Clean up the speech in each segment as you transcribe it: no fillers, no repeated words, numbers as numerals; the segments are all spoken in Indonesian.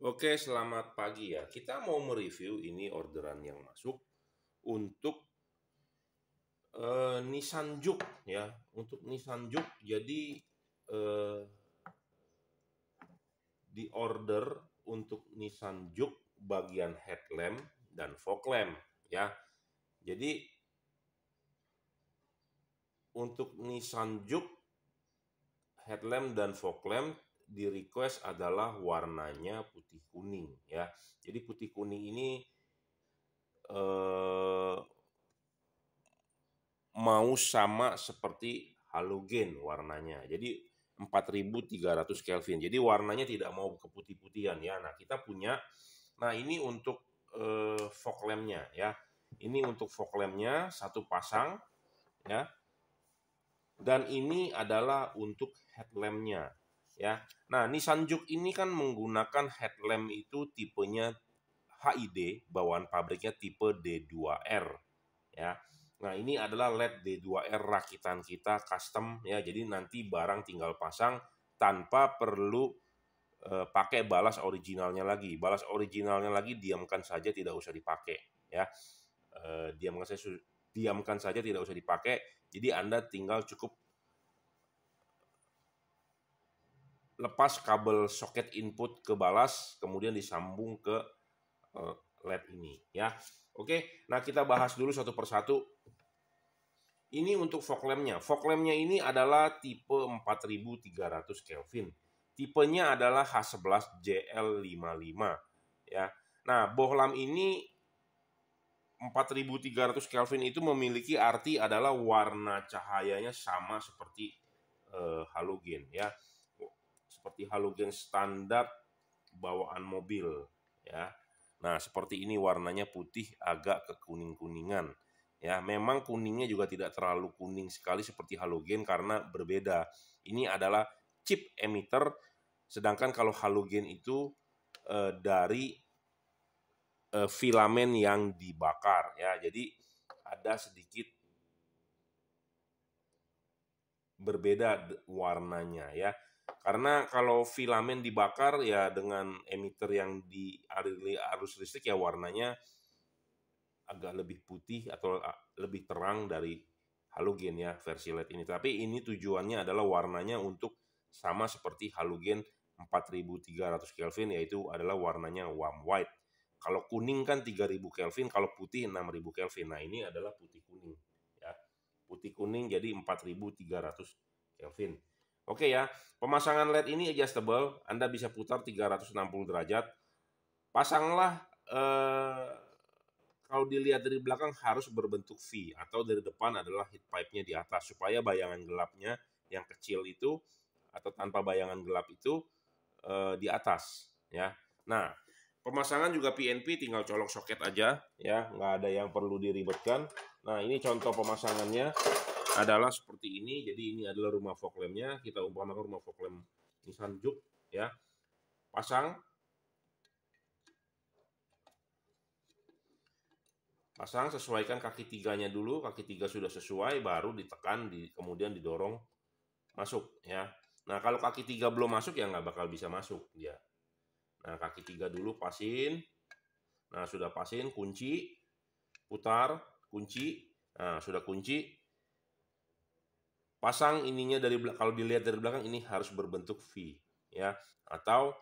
Oke, selamat pagi ya. Kita mau mereview ini orderan yang masuk untuk Nissan Juke ya. Untuk Nissan Juke, jadi eh, di order untuk Nissan Juke bagian headlamp dan fog lamp ya. Jadi untuk Nissan Juke headlamp dan fog lamp di request adalah warnanya putih kuning ya. Jadi putih kuning ini eh, mau sama seperti halogen warnanya. Jadi 4300 Kelvin. Jadi warnanya tidak mau keputih-putihan ya. Nah, kita punya ini untuk fog lampnya ya. Ini untuk fog lampnya satu pasang ya. Dan ini adalah untuk headlampnya ya. Nah, Nissan Juke ini kan menggunakan headlamp itu tipenya HID, bawaan pabriknya tipe D2R ya. Nah, ini adalah LED D2R rakitan kita custom ya. Jadi nanti barang tinggal pasang tanpa perlu pakai balas originalnya lagi. Balas originalnya lagi diamkan saja, tidak usah dipakai ya. Diamkan saja tidak usah dipakai. Jadi Anda tinggal cukup lepas kabel soket input ke balas, kemudian disambung ke LED ini ya. Oke, nah kita bahas dulu satu persatu. Ini untuk fog lampnya. Fog lampnya ini adalah tipe 4300 Kelvin. Tipenya adalah H11 JL55 ya. Nah, bohlam ini 4300 Kelvin itu memiliki arti adalah warna cahayanya sama seperti halogen ya. Seperti halogen standar bawaan mobil ya. Nah, seperti ini warnanya putih agak kekuning-kuningan. Ya, memang kuningnya juga tidak terlalu kuning sekali seperti halogen karena berbeda. Ini adalah chip emitter, sedangkan kalau halogen itu dari filamen yang dibakar ya. Jadi ada sedikit berbeda warnanya ya. Karena kalau filamen dibakar ya dengan emitter yang dialiri arus listrik ya warnanya agak lebih putih atau lebih terang dari halogen ya versi LED ini. Tapi ini tujuannya adalah warnanya untuk sama seperti halogen 4300 Kelvin, yaitu adalah warnanya warm white. Kalau kuning kan 3000 Kelvin, kalau putih 6000 Kelvin. Nah, ini adalah putih kuning ya. Putih kuning jadi 4300 Kelvin. Oke ya, pemasangan LED ini adjustable, Anda bisa putar 360 derajat. Pasanglah kalau dilihat dari belakang harus berbentuk V, atau dari depan adalah heat pipe-nya di atas supaya bayangan gelapnya yang kecil itu atau tanpa bayangan gelap itu di atas ya. Nah, pemasangan juga PNP, tinggal colok soket aja ya, nggak ada yang perlu diribetkan. Nah, ini contoh pemasangannya adalah seperti ini. Jadi ini adalah rumah fog lamp-nya. Kita umpamakan rumah fog lamp Nissan Juke ya. Pasang sesuaikan kaki tiganya dulu. Kaki tiga sudah sesuai, baru ditekan, kemudian didorong masuk ya. Nah, kalau kaki tiga belum masuk ya nggak bakal bisa masuk dia. Nah, kaki tiga dulu pasin. Nah, sudah pasin, kunci, putar, kunci. Nah, sudah kunci. Pasang ininya dari belakang. Kalau dilihat dari belakang ini harus berbentuk V ya, atau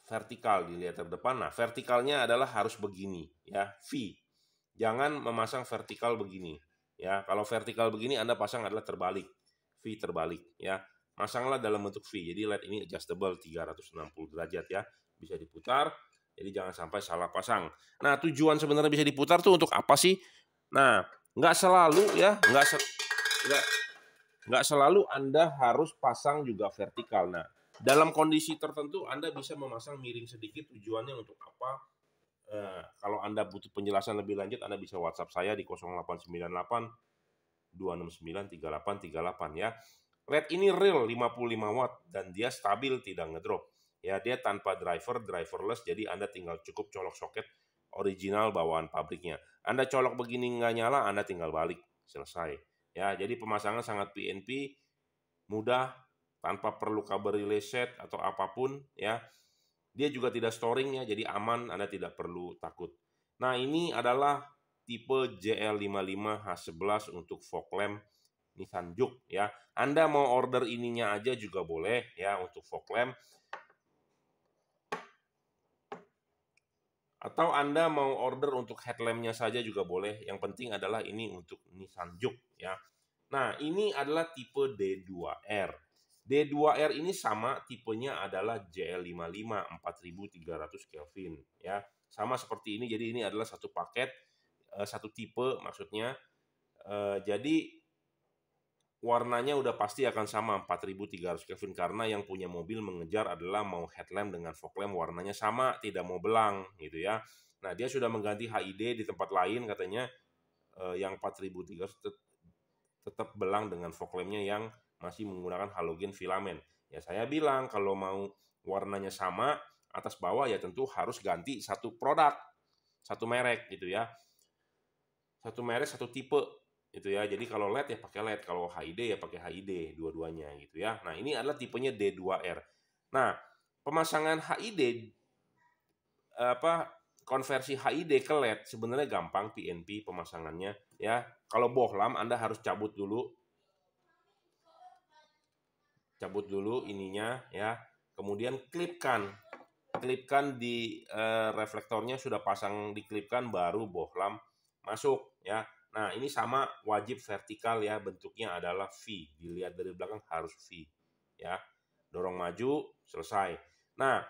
vertikal dilihat dari depan. Nah, vertikalnya adalah harus begini ya, V. Jangan memasang vertikal begini ya. Kalau vertikal begini Anda pasang adalah terbalik, V terbalik ya. Masanglah dalam bentuk V. Jadi LED ini adjustable 360 derajat ya. Bisa diputar. Jadi jangan sampai salah pasang. Nah, tujuan sebenarnya bisa diputar tuh untuk apa sih? Nah, nggak selalu ya, nggak selalu Anda harus pasang juga vertikal. Nah, dalam kondisi tertentu Anda bisa memasang miring sedikit. Tujuannya untuk apa? Kalau Anda butuh penjelasan lebih lanjut, Anda bisa WhatsApp saya di 0898 269 3838 ya. LED ini real 55 watt dan dia stabil, tidak ngedrop. Ya, dia tanpa driverless, jadi Anda tinggal cukup colok soket original bawaan pabriknya. Anda colok begini nggak nyala, Anda tinggal balik, selesai. Ya, jadi pemasangan sangat PNP, mudah, tanpa perlu kabel relay set atau apapun ya. Dia juga tidak storingnya, jadi aman, Anda tidak perlu takut. Nah, ini adalah tipe JL55H11 untuk fog lamp Nissan Juke ya. Anda mau order ininya aja juga boleh ya untuk fog lamp. Atau Anda mau order untuk headlampnya saja juga boleh. Yang penting adalah ini untuk Nissan Juke ya. Nah, ini adalah tipe D2R. D2R ini sama tipenya adalah JL55 4300 Kelvin ya. Sama seperti ini, jadi ini adalah satu paket, satu tipe maksudnya. Jadi warnanya udah pasti akan sama 4300 Kelvin karena yang punya mobil mengejar adalah mau headlamp dengan fog lamp warnanya sama, tidak mau belang gitu ya. Nah, dia sudah mengganti HID di tempat lain katanya yang 4300 tetap belang dengan fog lampnya yang masih menggunakan halogen filamen. Ya saya bilang kalau mau warnanya sama atas bawah ya tentu harus ganti satu produk, satu merek gitu ya. Satu merek, satu tipe gitu ya. Jadi kalau LED ya pakai LED, kalau HID ya pakai HID dua-duanya gitu ya. Nah, ini adalah tipenya D2R. Nah, pemasangan HID konversi HID ke LED sebenarnya gampang PNP pemasangannya ya. Kalau bohlam Anda harus cabut dulu ininya ya. Kemudian klipkan di reflektornya sudah pasang diklipkan baru bohlam masuk ya. Nah, ini sama wajib vertikal ya, bentuknya adalah V. Dilihat dari belakang harus V ya. Dorong maju, selesai. Nah,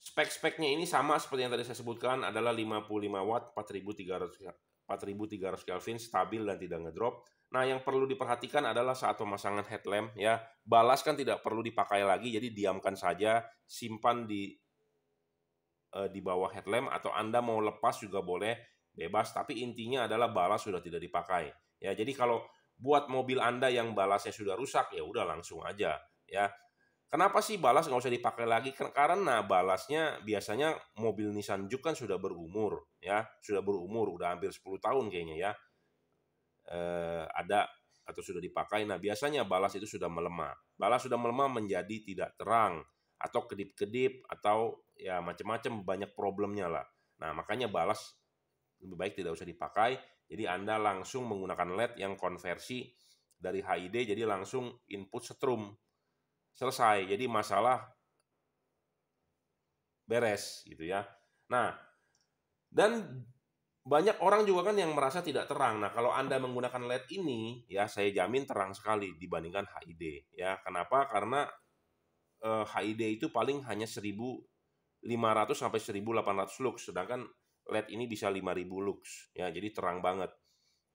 spek-speknya ini sama seperti yang tadi saya sebutkan, adalah 55 watt 4300 Kelvin, stabil dan tidak ngedrop. Nah, yang perlu diperhatikan adalah saat pemasangan headlamp ya, balas kan tidak perlu dipakai lagi, jadi diamkan saja, simpan di bawah headlamp, atau Anda mau lepas juga boleh, bebas, tapi intinya adalah balas sudah tidak dipakai. Ya, jadi kalau buat mobil Anda yang balasnya sudah rusak, ya udah langsung aja ya. Kenapa sih balas nggak usah dipakai lagi? Karena balasnya biasanya mobil Nissan Juke kan sudah berumur ya, udah hampir 10 tahun kayaknya ya. Ada atau sudah dipakai. Nah, biasanya balas itu sudah melemah. Balas sudah melemah menjadi tidak terang atau kedip-kedip atau ya macam-macam, banyak problemnya lah. Nah, makanya balas lebih baik tidak usah dipakai. Jadi Anda langsung menggunakan LED yang konversi dari HID jadi langsung input setrum. Selesai. Jadi masalah beres gitu ya. Nah, dan banyak orang juga kan yang merasa tidak terang. Nah, kalau Anda menggunakan LED ini ya saya jamin terang sekali dibandingkan HID ya. Kenapa? Karena HID itu paling hanya 1500 sampai 1800 lux, sedangkan LED ini bisa 5000 lux ya. Jadi terang banget.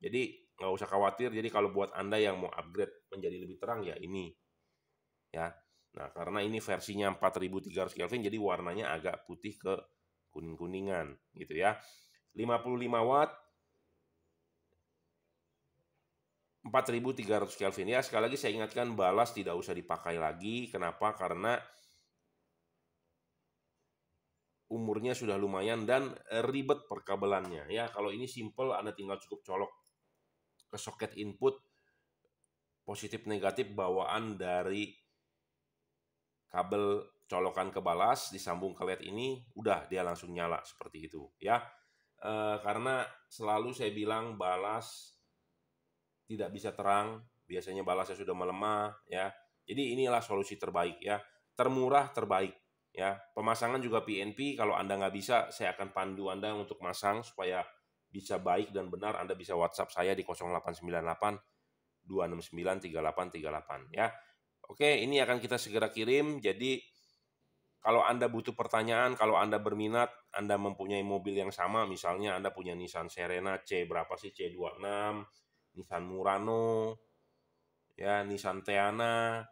Jadi nggak usah khawatir. Jadi kalau buat Anda yang mau upgrade menjadi lebih terang ya ini ya. Nah, karena ini versinya 4300 Kelvin jadi warnanya agak putih ke kuning-kuningan gitu ya. 55 watt 4300 Kelvin ya. Sekali lagi saya ingatkan, balas tidak usah dipakai lagi. Kenapa? Karena umurnya sudah lumayan dan ribet perkabelannya ya. Kalau ini simple, Anda tinggal cukup colok ke soket input positif negatif bawaan dari kabel colokan ke balas disambung ke LED ini, udah dia langsung nyala seperti itu ya. Karena selalu saya bilang balas tidak bisa terang, biasanya balasnya sudah melemah ya. Jadi inilah solusi terbaik ya, termurah terbaik ya. Pemasangan juga PNP, kalau Anda nggak bisa saya akan pandu Anda untuk masang supaya bisa baik dan benar. Anda bisa WhatsApp saya di 0898 269 3838 ya. Oke, ini akan kita segera kirim. Jadi kalau Anda butuh pertanyaan, kalau Anda berminat, Anda mempunyai mobil yang sama, misalnya Anda punya Nissan Serena C berapa sih, C26, Nissan Murano, ya Nissan Teana.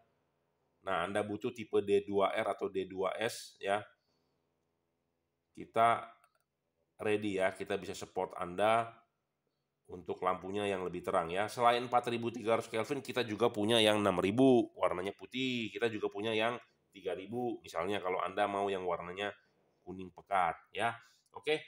Nah, Anda butuh tipe D2R atau D2S ya. Kita ready ya, kita bisa support Anda untuk lampunya yang lebih terang ya. Selain 4300 Kelvin, kita juga punya yang 6000 warnanya putih. Kita juga punya yang 3000 misalnya kalau Anda mau yang warnanya kuning pekat ya. Oke.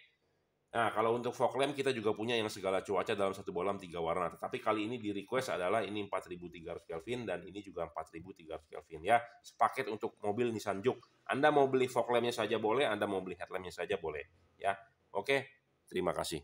Nah, kalau untuk fog lamp kita juga punya yang segala cuaca dalam satu bolam 3 warna. Tetapi kali ini di request adalah ini 4300 Kelvin dan ini juga 4300 Kelvin ya. Sepaket untuk mobil Nissan Juke. Anda mau beli fog lampnya saja boleh, Anda mau beli headlampnya saja boleh ya. Oke, terima kasih.